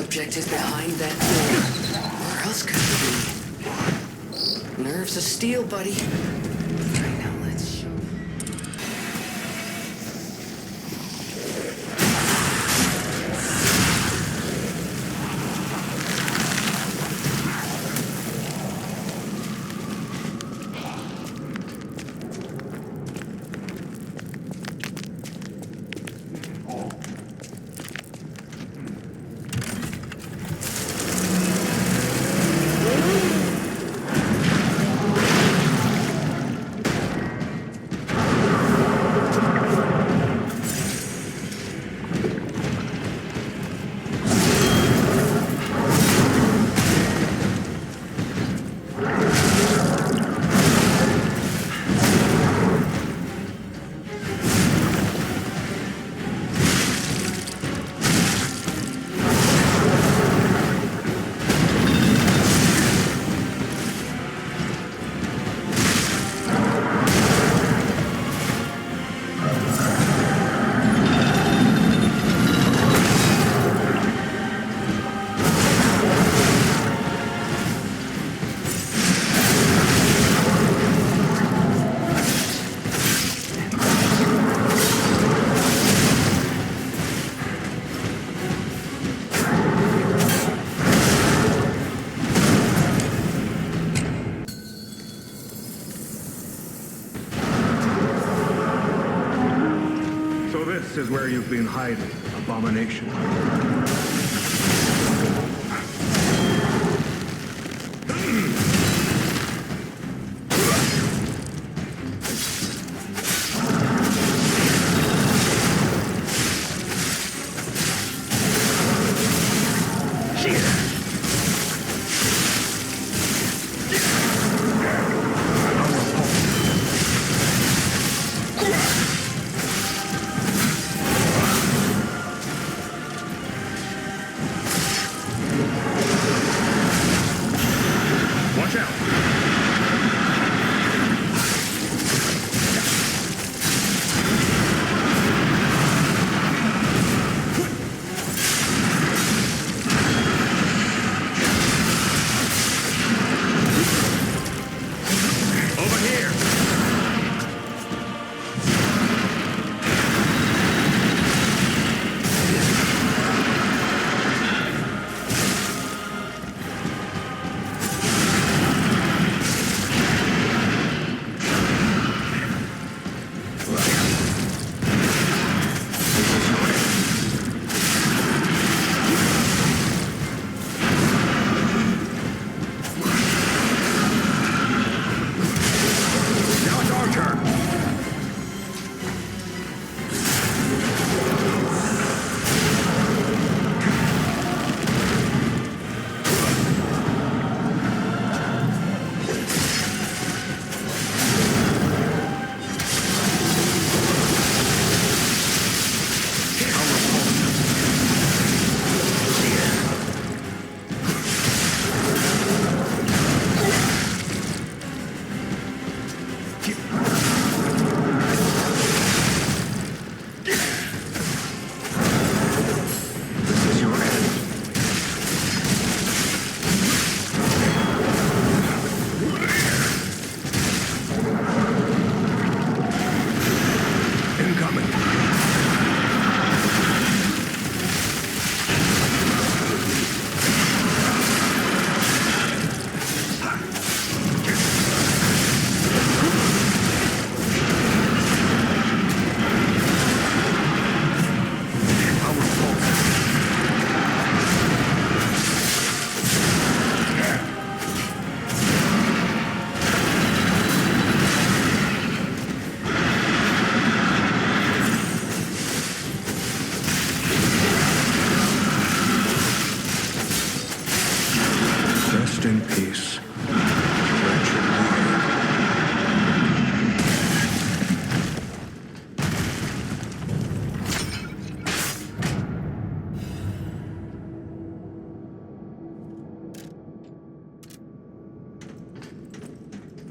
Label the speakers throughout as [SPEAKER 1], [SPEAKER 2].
[SPEAKER 1] object is behind that door. Where else could it be? Nerves of steel, buddy. Now let's...
[SPEAKER 2] This is where you've been hiding, abomination.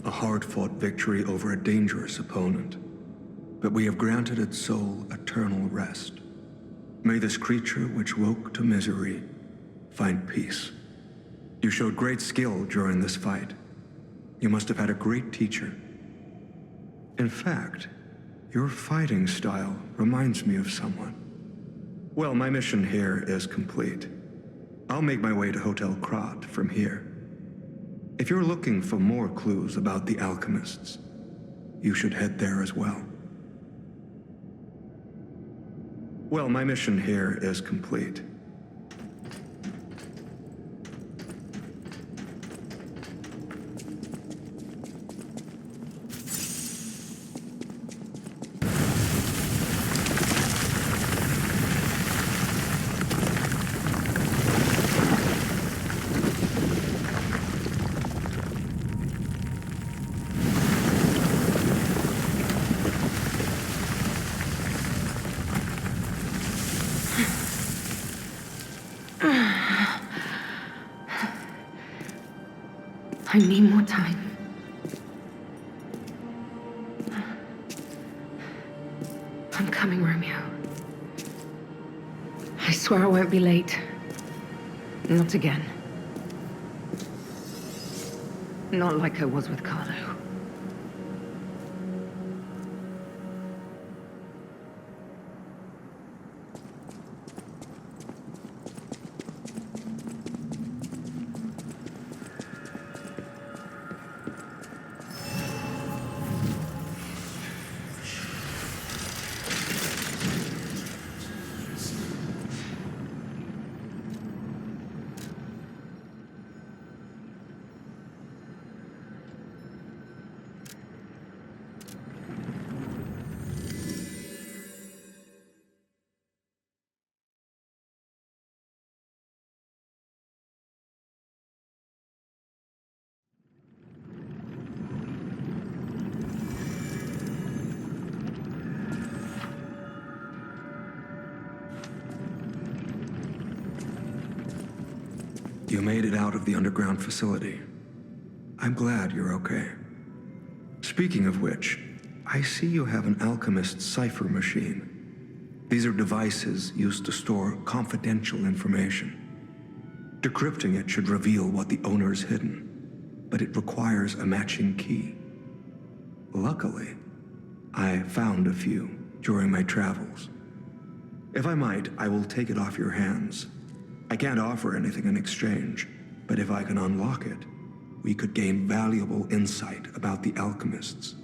[SPEAKER 3] A hard-fought victory over a dangerous opponent. But we have granted its soul eternal rest. May this creature which woke to misery find peace. You showed great skill during this fight. You must have had a great teacher. In fact, your fighting style reminds me of someone. Well, my mission here is complete. I'll make my way to Hotel Krat from here. If you're looking for more clues about the alchemists, you should head there as well. Well, my mission here is complete.
[SPEAKER 4] I need more time. I'm coming, Romeo. I swear I won't be late. Not again. Not like I was with Carlo.
[SPEAKER 3] You made it out of the underground facility. I'm glad you're okay. Speaking of which, I see you have an alchemist's cipher machine. These are devices used to store confidential information. Decrypting it should reveal what the owner's hidden, but it requires a matching key. Luckily, I found a few during my travels. If I might, I will take it off your hands. I can't offer anything in exchange, but if I can unlock it, we could gain valuable insight about the alchemists.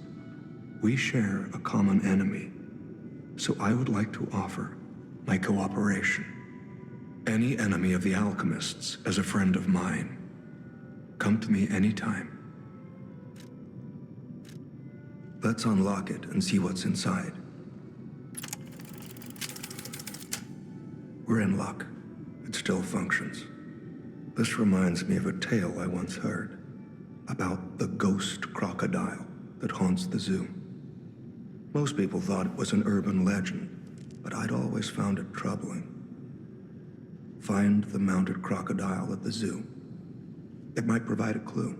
[SPEAKER 3] We share a common enemy, so I would like to offer my cooperation. Any enemy of the alchemists is a friend of mine. Come to me anytime. Let's unlock it and see what's inside. We're in luck. It still functions. This reminds me of a tale I once heard about the ghost crocodile that haunts the zoo. Most people thought it was an urban legend, but I'd always found it troubling. Find the mounted crocodile at the zoo. It might provide a clue.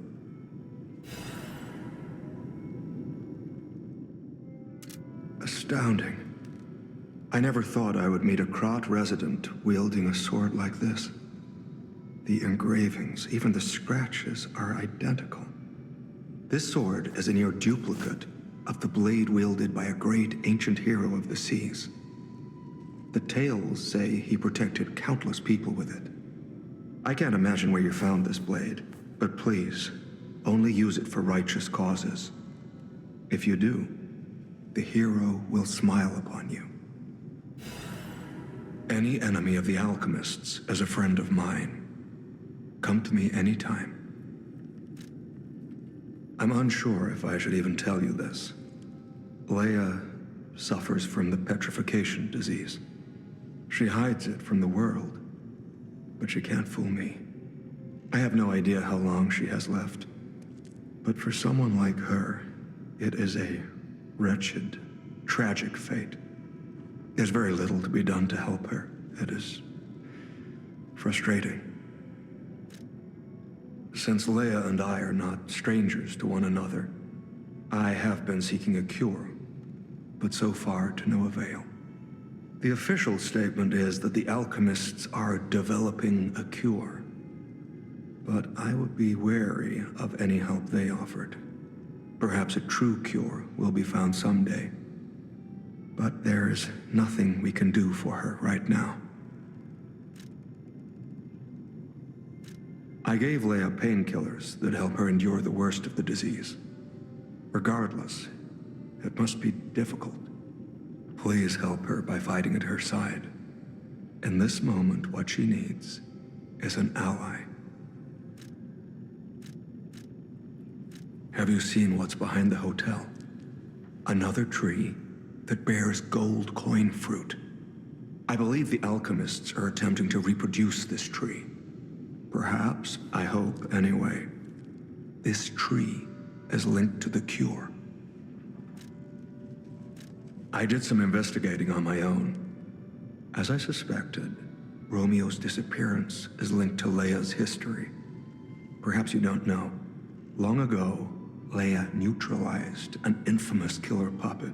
[SPEAKER 3] Astounding. I never thought I would meet a Krat resident wielding a sword like this. The engravings, even the scratches, are identical. This sword is a near duplicate of the blade wielded by a great ancient hero of the seas. The tales say he protected countless people with it. I can't imagine where you found this blade, but please, only use it for righteous causes. If you do, the hero will smile upon you. Any enemy of the alchemists is a friend of mine. Come to me anytime. I'm unsure if I should even tell you this. Leia suffers from the petrification disease. She hides it from the world, but she can't fool me. I have no idea how long she has left. But for someone like her, it is a wretched, tragic fate. There's very little to be done to help her. It is frustrating. Since Leia and I are not strangers to one another, I have been seeking a cure, but so far to no avail. The official statement is that the alchemists are developing a cure. But I would be wary of any help they offered. Perhaps a true cure will be found someday. But there's nothing we can do for her right now. I gave Leia painkillers that help her endure the worst of the disease. Regardless, it must be difficult. Please help her by fighting at her side. In this moment, what she needs is an ally. Have you seen what's behind the hotel? Another tree that bears gold coin fruit. I believe the alchemists are attempting to reproduce this tree. Perhaps, I hope anyway, this tree is linked to the cure. I did some investigating on my own. As I suspected, Romeo's disappearance is linked to Leia's history. Perhaps you don't know. Long ago, Leia neutralized an infamous killer puppet.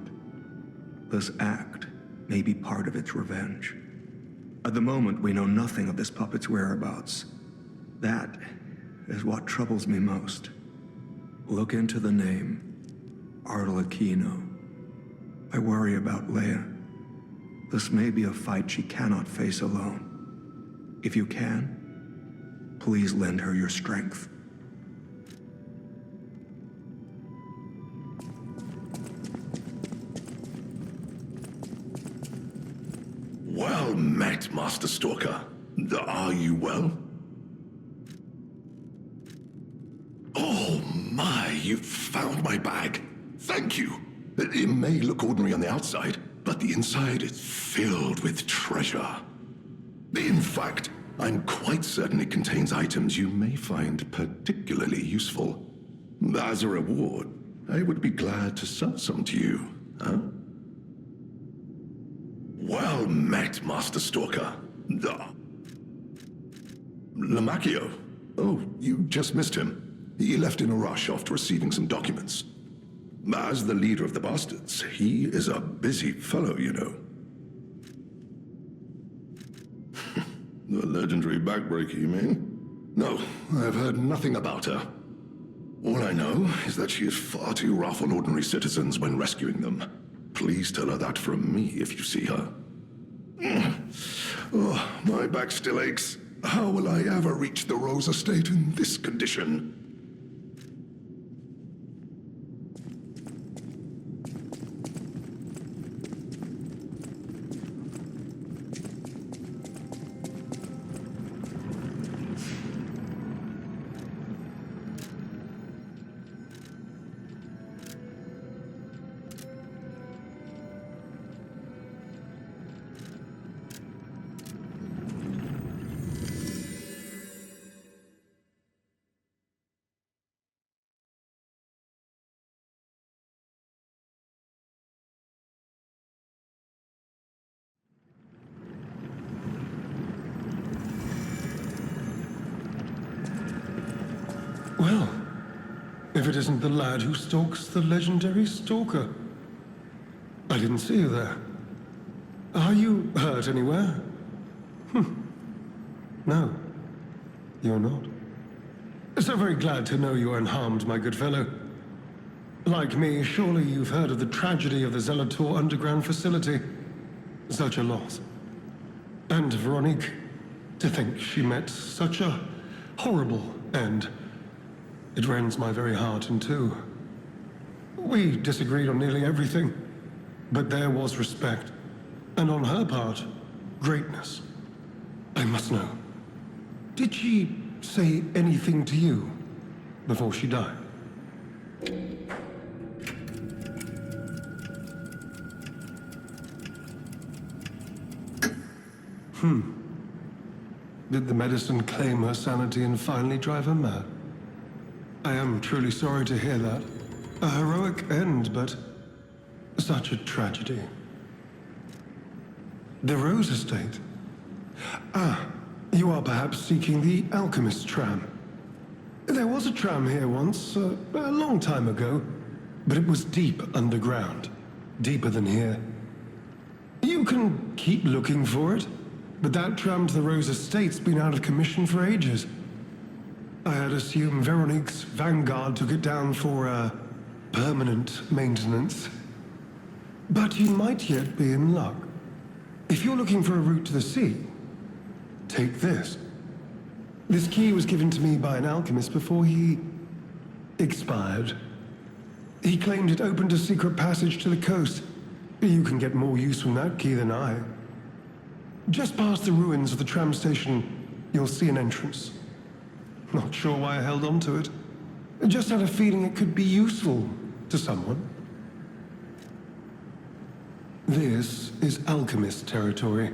[SPEAKER 3] This act may be part of its revenge. At the moment, we know nothing of this puppet's whereabouts. That is what troubles me most. Look into the name, Arlecchino. I worry about Leia. This may be a fight she cannot face alone. If you can, please lend her your strength.
[SPEAKER 5] Well met, Master Stalker. Are you well? Oh my, you found my bag. Thank you. It may look ordinary on the outside, but the inside is filled with treasure. In fact, I'm quite certain it contains items you may find particularly useful. As a reward, I would be glad to sell some to you, huh? Well met, Master Stalker. Lamacchio. Oh, you just missed him. He left in a rush after receiving some documents. As the leader of the bastards, he is a busy fellow, you know. The legendary backbreaker, you mean? No, I've heard nothing about her. All I know is that she is far too rough on ordinary citizens when rescuing them. Please tell her that from me if you see her. Oh, my back still aches. How will I ever reach the Rose Estate in this condition?
[SPEAKER 6] Well, if it isn't the lad who stalks the legendary stalker. I didn't see you there. Are you hurt anywhere? No, you're not. So very glad to know you are unharmed, my good fellow. Like me, surely you've heard of the tragedy of the Zelator underground facility. Such a loss. And Veronique, to think she met such a horrible end. It rends my very heart in two. We disagreed on nearly everything, but there was respect. And on her part, greatness. I must know. Did she say anything to you before she died? Did the medicine claim her sanity and finally drive her mad? I am truly sorry to hear that. A heroic end, but such a tragedy. The Rose Estate. Ah, you are perhaps seeking the Alchemist tram. There was a tram here once, a long time ago, but it was deep underground. Deeper than here. You You can keep looking for it, but that tram to the Rose Estate's been out of commission for ages. I had assumed Veronique's Vanguard took it down for, permanent maintenance. But you might yet be in luck. If you're looking for a route to the sea, take this. This key was given to me by an alchemist before he expired. He claimed it opened a secret passage to the coast. You can get more use from that key than I. Just past the ruins of the tram station, you'll see an entrance. Not sure why I held on to it. Just had a feeling it could be useful to someone. This is alchemist territory.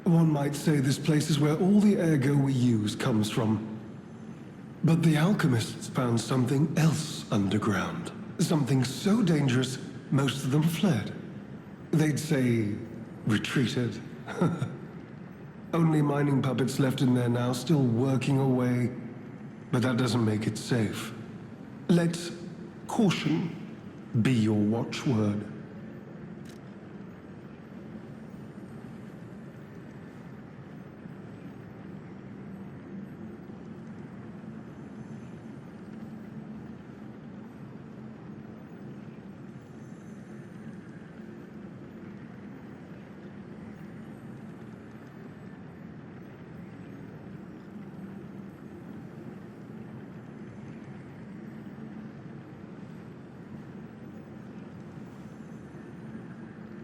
[SPEAKER 6] One might say this place is where all the ergo we use comes from. But the alchemists found something else underground. Something so dangerous, most of them fled. They'd say, retreated. Only mining puppets left in there now, still working away. But that doesn't make it safe. Let caution be your watchword.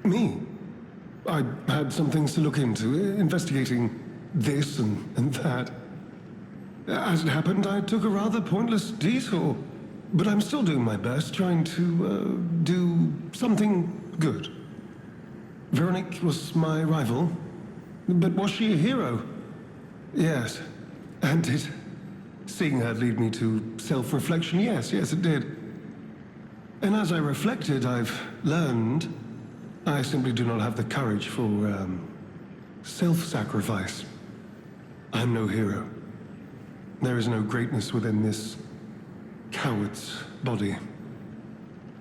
[SPEAKER 6] Me? I had some things to look into, investigating this and that. As it happened, I took a rather pointless detour. But I'm still doing my best, trying to, do something good. Veronique was my rival. But was she a hero? Yes. And did seeing her lead me to self-reflection? Yes, it did. And as I reflected, I've learned I simply do not have the courage for, self-sacrifice. I'm no hero. There is no greatness within this coward's body.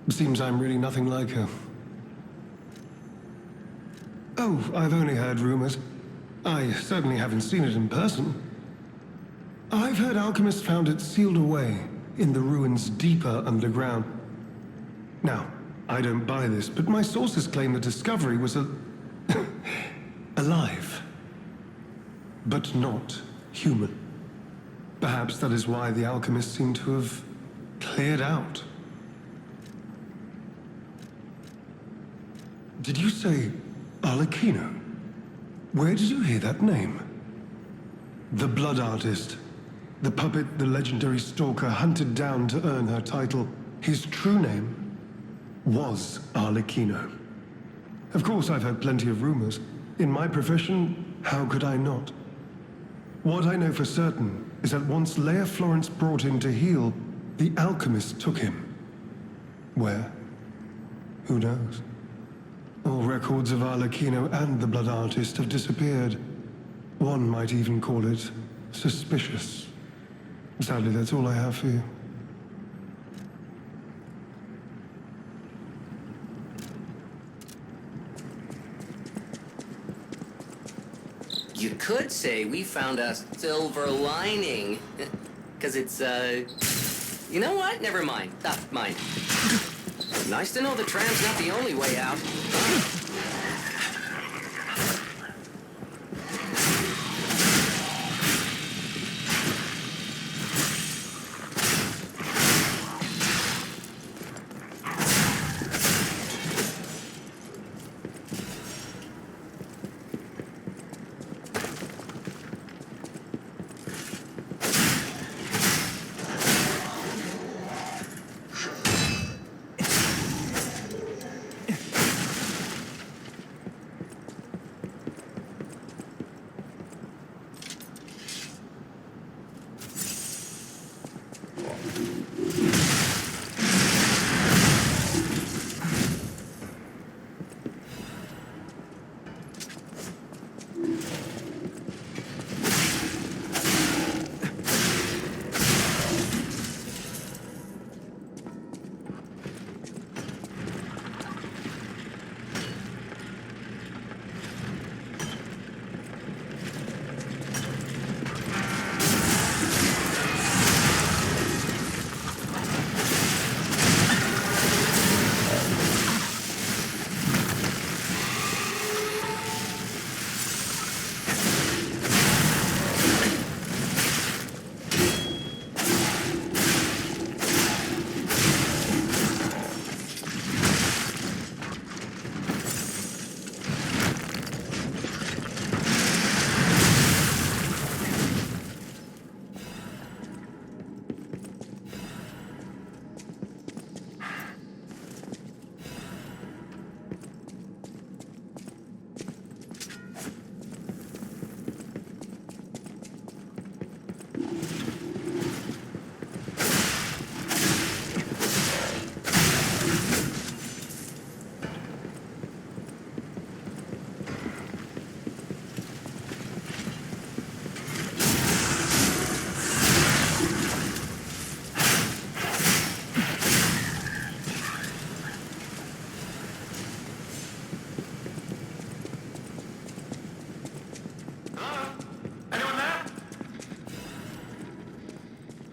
[SPEAKER 6] It seems I'm really nothing like her. Oh, I've only heard rumors. I certainly haven't seen it in person. I've heard alchemists found it sealed away in the ruins deeper underground. Now, I don't buy this, but my sources claim the discovery was alive, but not human. Perhaps that is why the alchemists seem to have cleared out. Did you say Arlecchino? Where did you hear that name? The blood artist, the puppet the legendary stalker hunted down to earn her title. His true name was Arlecchino. Of course, I've heard plenty of rumors. In my profession, how could I not? What I know for certain is that once Leia Florence brought him to heal, the alchemist took him. Where? Who knows? All records of Arlecchino and the blood artist have disappeared. One might even call it suspicious. Sadly, that's all I have for you.
[SPEAKER 1] You could say we found a silver lining. Because it's, You know what? Never mind. Mine. Nice to know the tram's not the only way out.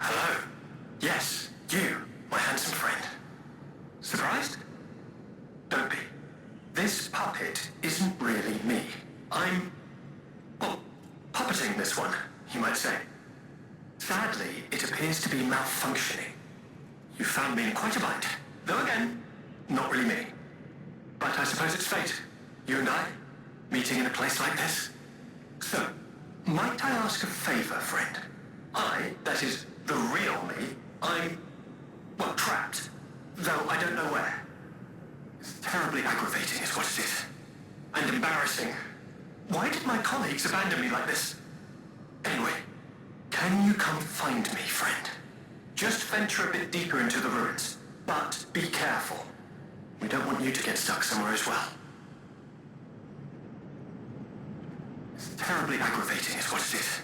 [SPEAKER 7] Hello? Yes, you, my handsome friend. Surprised? Don't be. This puppet isn't really me. I'm, well, puppeting this one, you might say. Sadly, it appears to be malfunctioning. You found me in quite a bind. Though again, not really me. But I suppose it's fate. You and I, meeting in a place like this. So, might I ask a favor, friend? That is, the real me, I'm, well, trapped. Though I don't know where. It's terribly aggravating is what it is. And embarrassing. Why did my colleagues abandon me like this? Anyway, can you come find me, friend? Just venture a bit deeper into the ruins. But be careful. We don't want you to get stuck somewhere as well. It's terribly aggravating is what it is.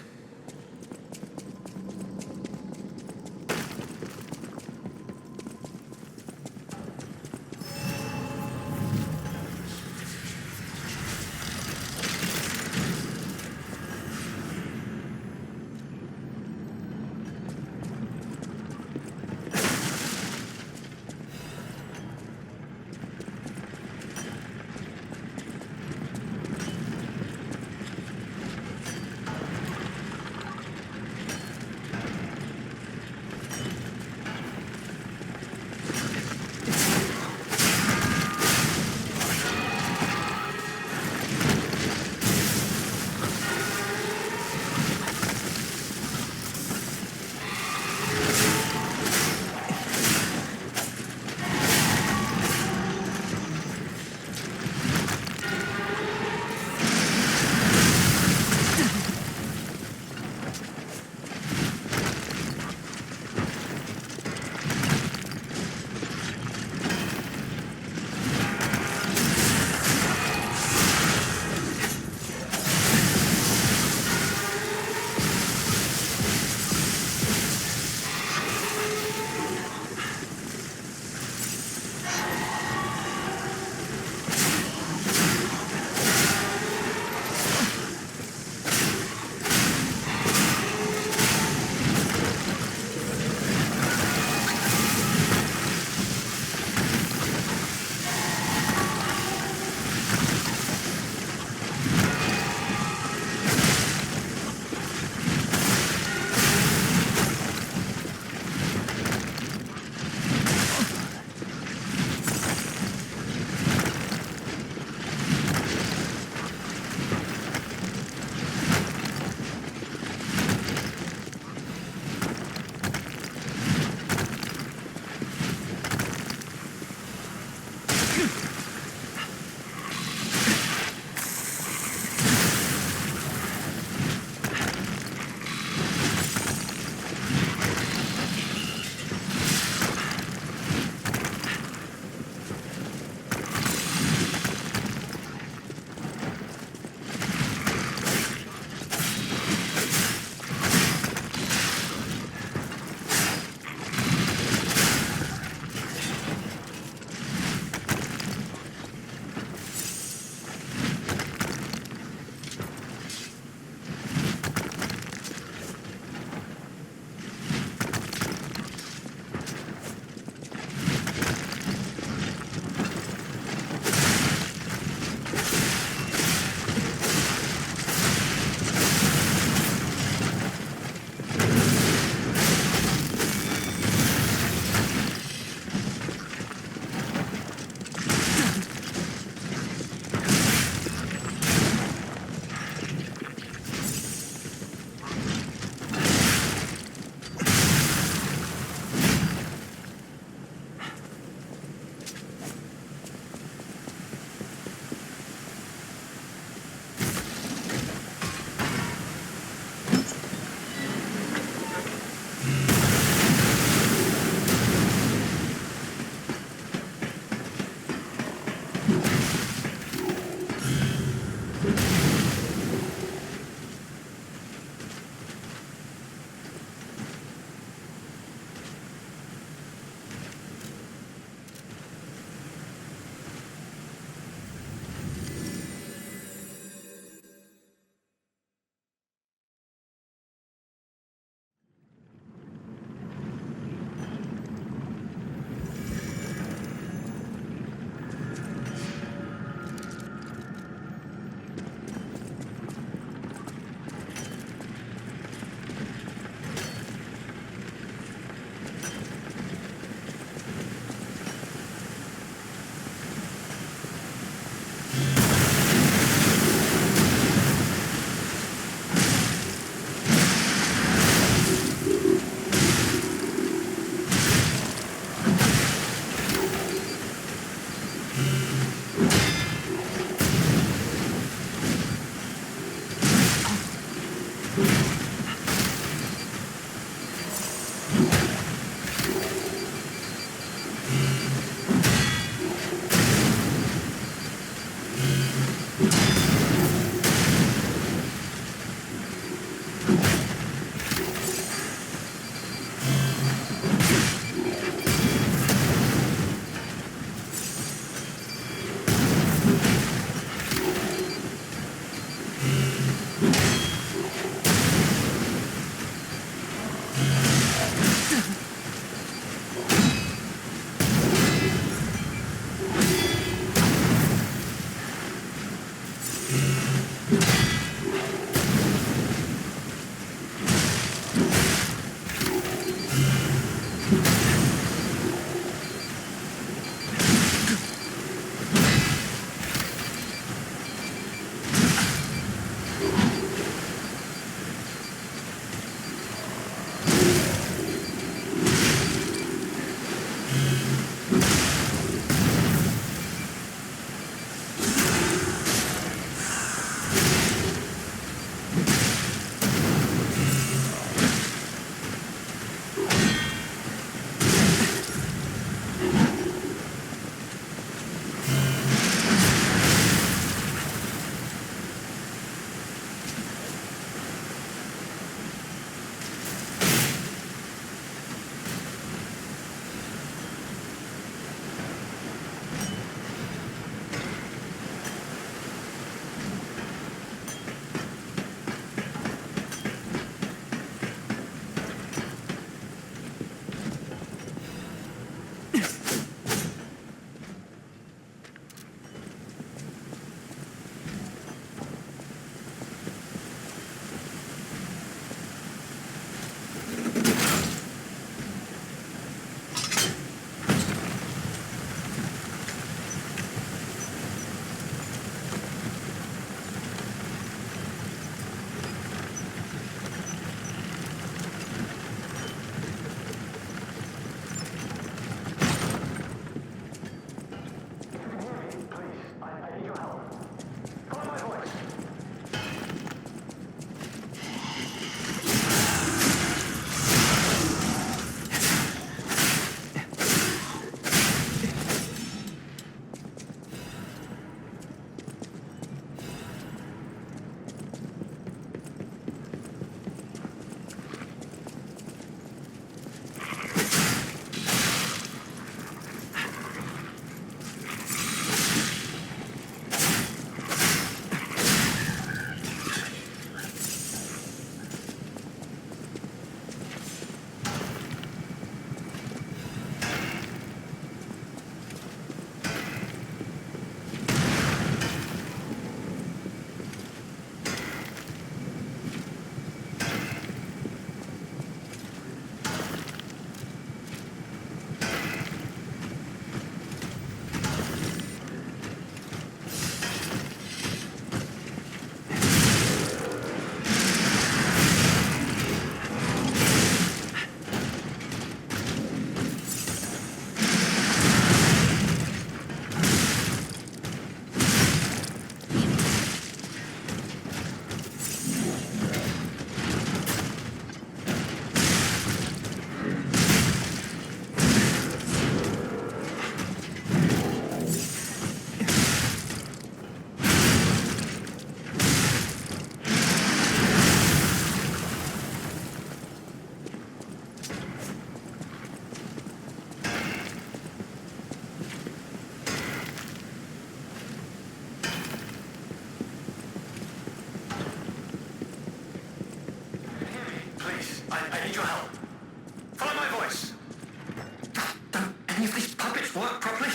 [SPEAKER 7] any of these puppets work properly?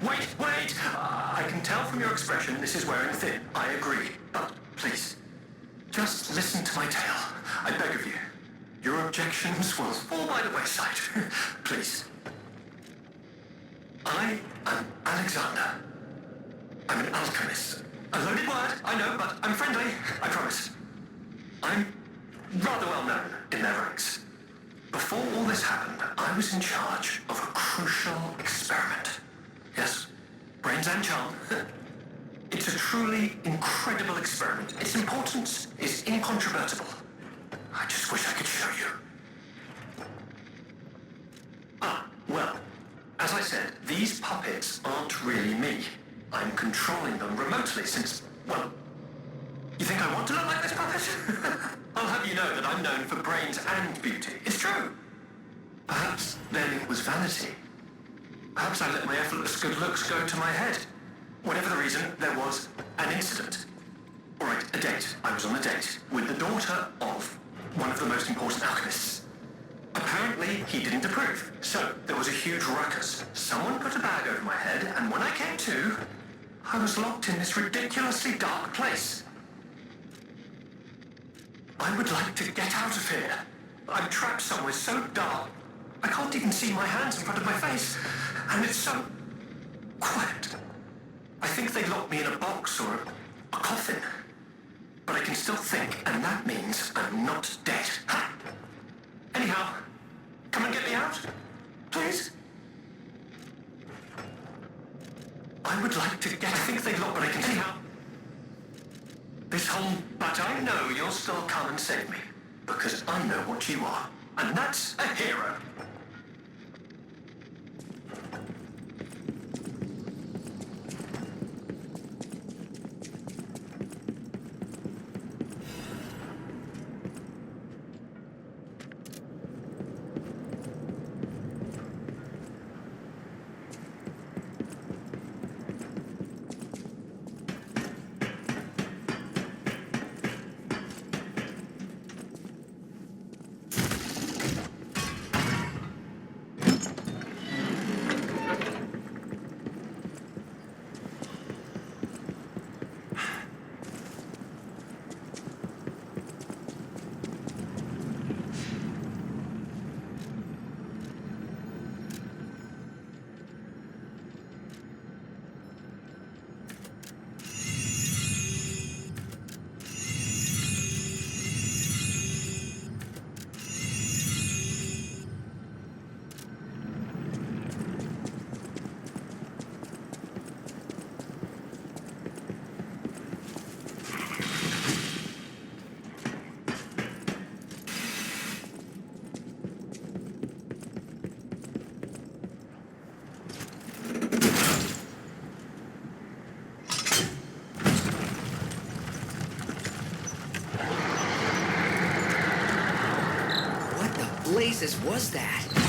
[SPEAKER 7] Wait! I can tell from your expression this is wearing thin. I agree. But please, just listen to my tale. I beg of you. Your objections will fall by the wayside. Please. I am Alexander. I'm an alchemist. A loaded word, I know, but I'm friendly, I promise. I'm rather well known in their ranks. Before all this happened, I was in charge of a crucial experiment. Yes, brains and charm. It's a truly incredible experiment. Its importance is incontrovertible. I just wish I could show you. Well, as I said, these puppets aren't really me. I'm controlling them remotely since, well, you think I want to look like this puppet? I'll have you know that I'm known for brains and beauty. It's true. Perhaps then it was vanity. Perhaps I let my effortless good looks go to my head. Whatever the reason, there was an incident. All right, a date. I was on a date with the daughter of one of the most important alchemists. Apparently, he didn't approve. So, there was a huge ruckus. Someone put a bag over my head, and when I came to, I was locked in this ridiculously dark place. I would like to get out of here. I'm trapped somewhere so dark, I can't even see my hands in front of my face. And it's so quiet. I think they locked me in a box or a coffin. But I can still think, and that means I'm not dead. Ha! Anyhow, come and get me out, please. I would like to get... I think they locked, but I can... Anyhow. This whole... But I know you'll still come and save me. Because I know what you are. And that's a hero.
[SPEAKER 1] blazes was that?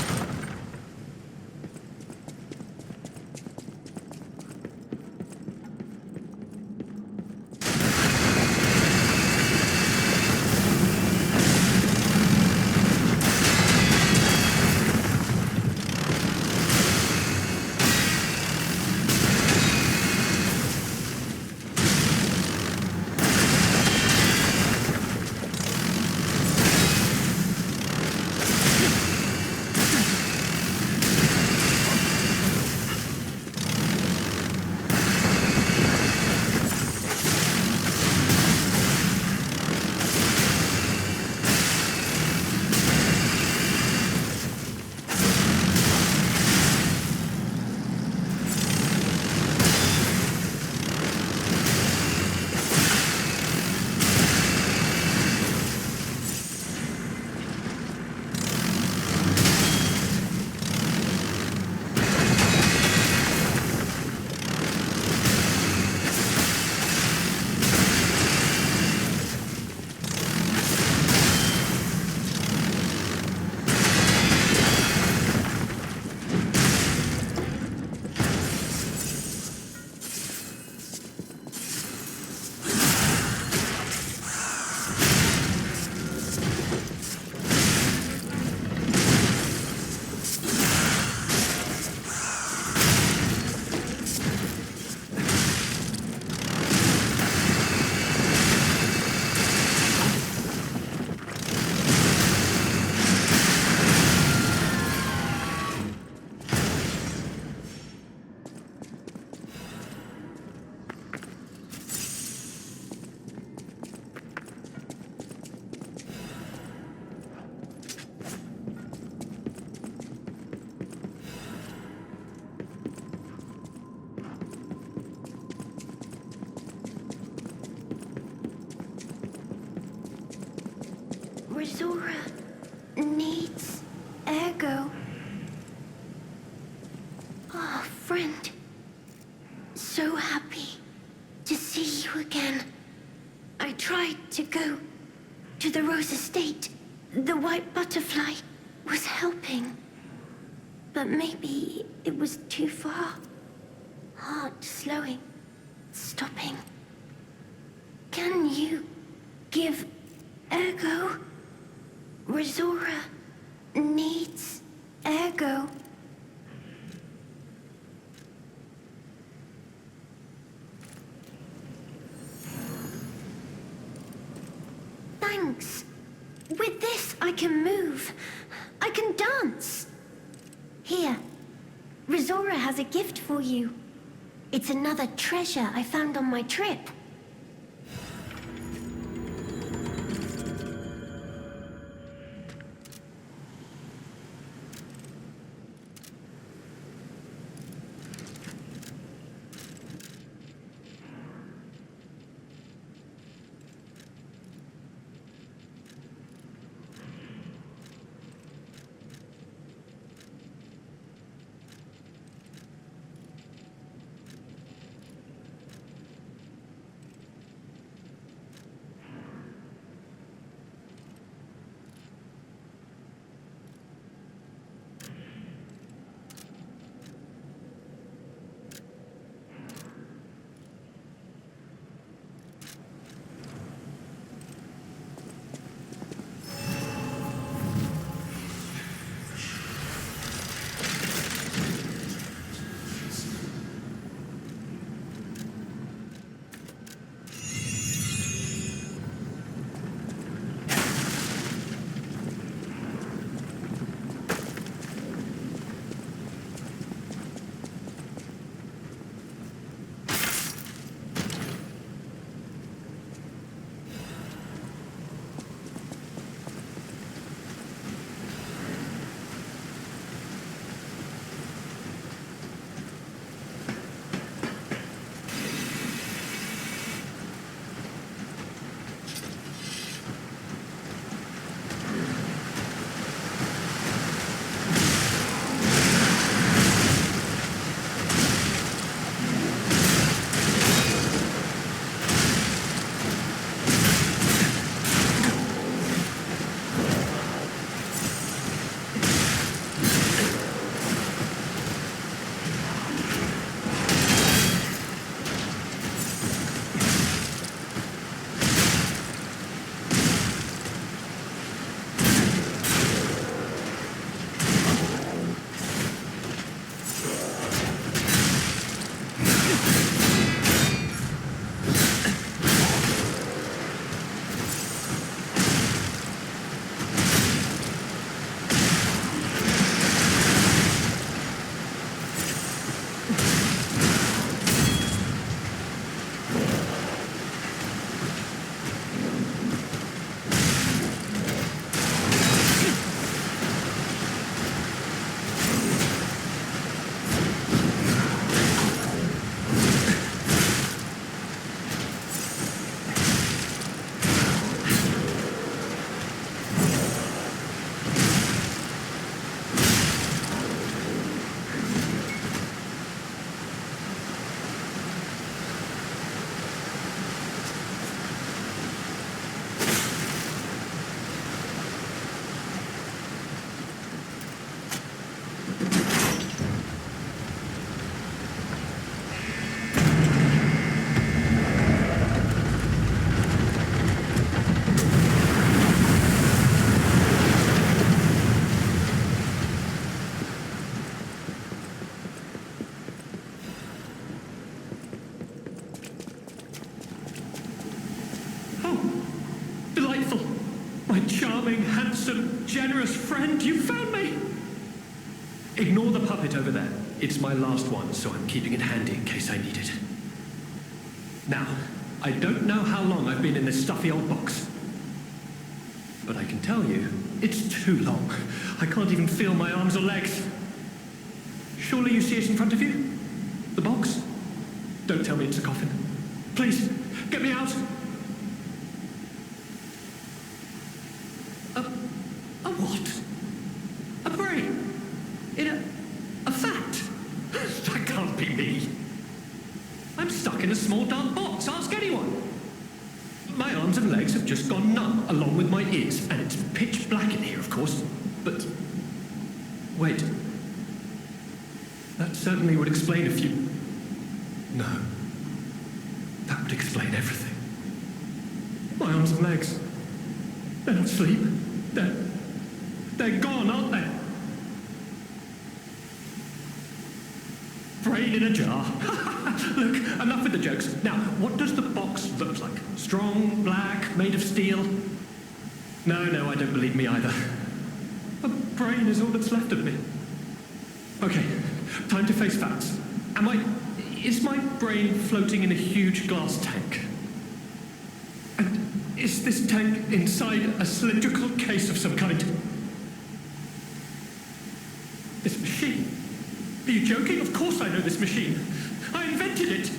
[SPEAKER 8] Resora needs ergo. Oh, friend. So happy to see you again. I tried to go to the Rose Estate. The white butterfly was helping. But maybe it was too far. Heart slowing, stopping. Can you give ergo? Resora needs ergo. Thanks. With this, I can move. I can dance. Here, Resora has a gift for you. It's another treasure I found on my trip.
[SPEAKER 9] Charming, handsome, generous friend, you found me! Ignore the puppet over there. It's my last one, so I'm keeping it handy in case I need it. Now, I don't know how long I've been in this stuffy old box. But I can tell you, it's too long. I can't even feel my arms or legs. Surely you see it in front of you? The box? Don't tell me it's a coffin. Please, get me out! in a fact. That can't be me. I'm stuck in a small dark box. Ask anyone. My arms and legs have just gone numb, along with my ears, and it's pitch black in here, of course. But wait. That certainly would explain a few. No. That would explain everything. My arms and legs. They're not asleep. They're gone, aren't they? Brain in a jar. Look, enough with the jokes. Now, what does the box look like? Strong, black, made of steel? No, I don't believe me either. A brain is all that's left of me. Okay, time to face facts. Is my brain floating in a huge glass tank? And is this tank inside a cylindrical case of some kind? This machine? Are you joking? Of course I know this machine. I invented it.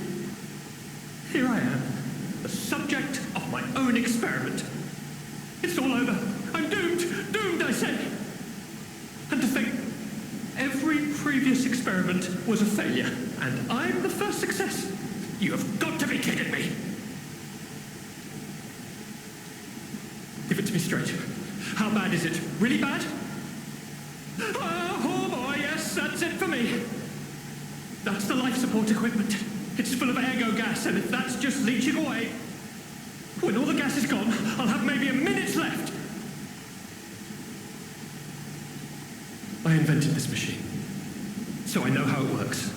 [SPEAKER 9] Here I am, the subject of my own experiment. It's all over. I'm doomed. Doomed, I say. And to think, every previous experiment was a failure, and I'm the first success. You have got to be kidding me. Give it to me straight. How bad is it? Really bad? Oh boy, yes, that's it for me. That's the life support equipment. It's full of ergo gas, and if that's just leaching away, when all the gas is gone, I'll have maybe a minute left. I invented this machine, so I know how it works.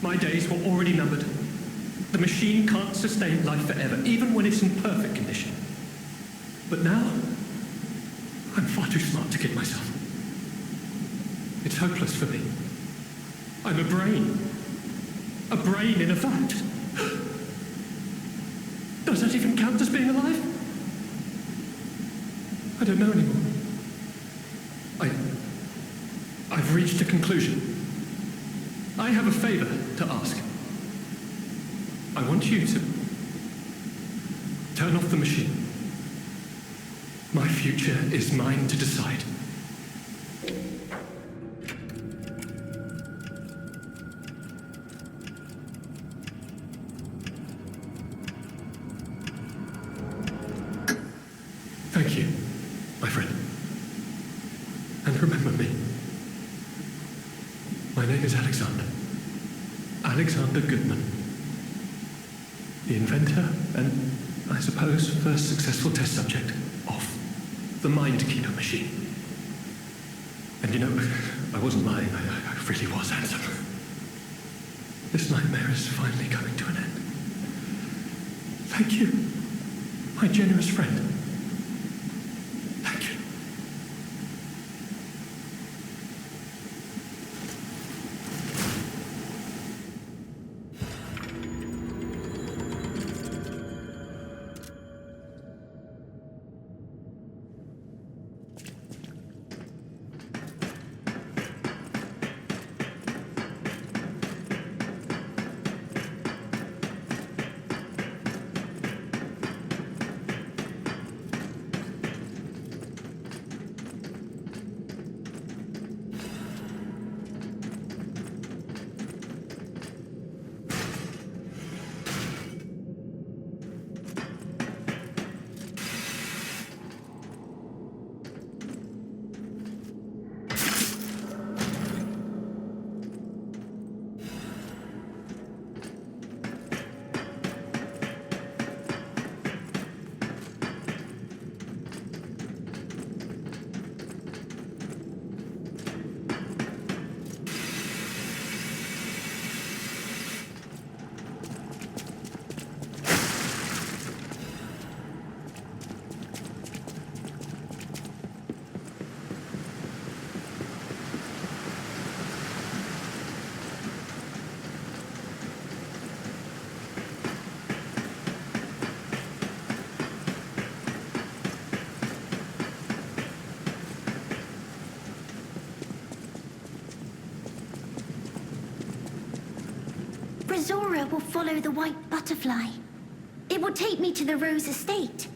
[SPEAKER 9] My days were already numbered. The machine can't sustain life forever, even when it's in perfect condition. But now, I'm far too smart to kid myself. It's hopeless for me. I'm a brain. A brain in a vat. Does that even count as being alive? I don't know anymore. I've reached a conclusion. I have a favor to ask. I want you to turn off the machine. My future is mine to decide. Thank you, my friend. And remember me. My name is Alexander. Alexander Goodman. The inventor and, I suppose, first successful test subject of the Mindkeeper machine. And you know, I wasn't lying. I really was handsome. This nightmare is finally coming to an end. Thank you, my generous friend. Thank you.
[SPEAKER 8] Zora will follow the white butterfly. It will take me to the Rose Estate.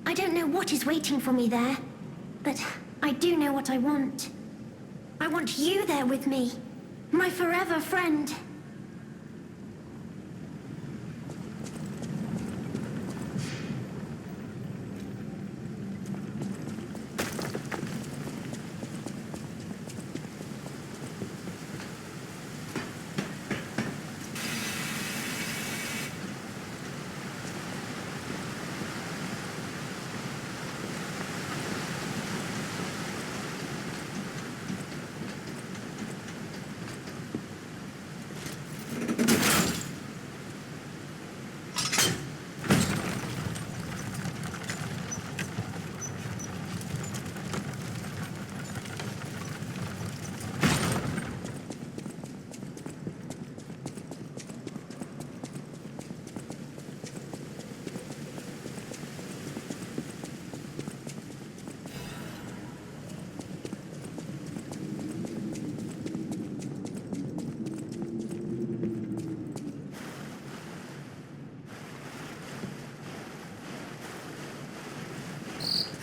[SPEAKER 8] I don't know what is waiting for me there, but I do know what I want. I want you there with me. My forever friend.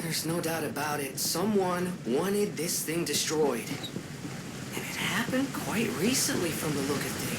[SPEAKER 1] There's no doubt about it. Someone wanted this thing destroyed. And it happened quite recently from the look of things.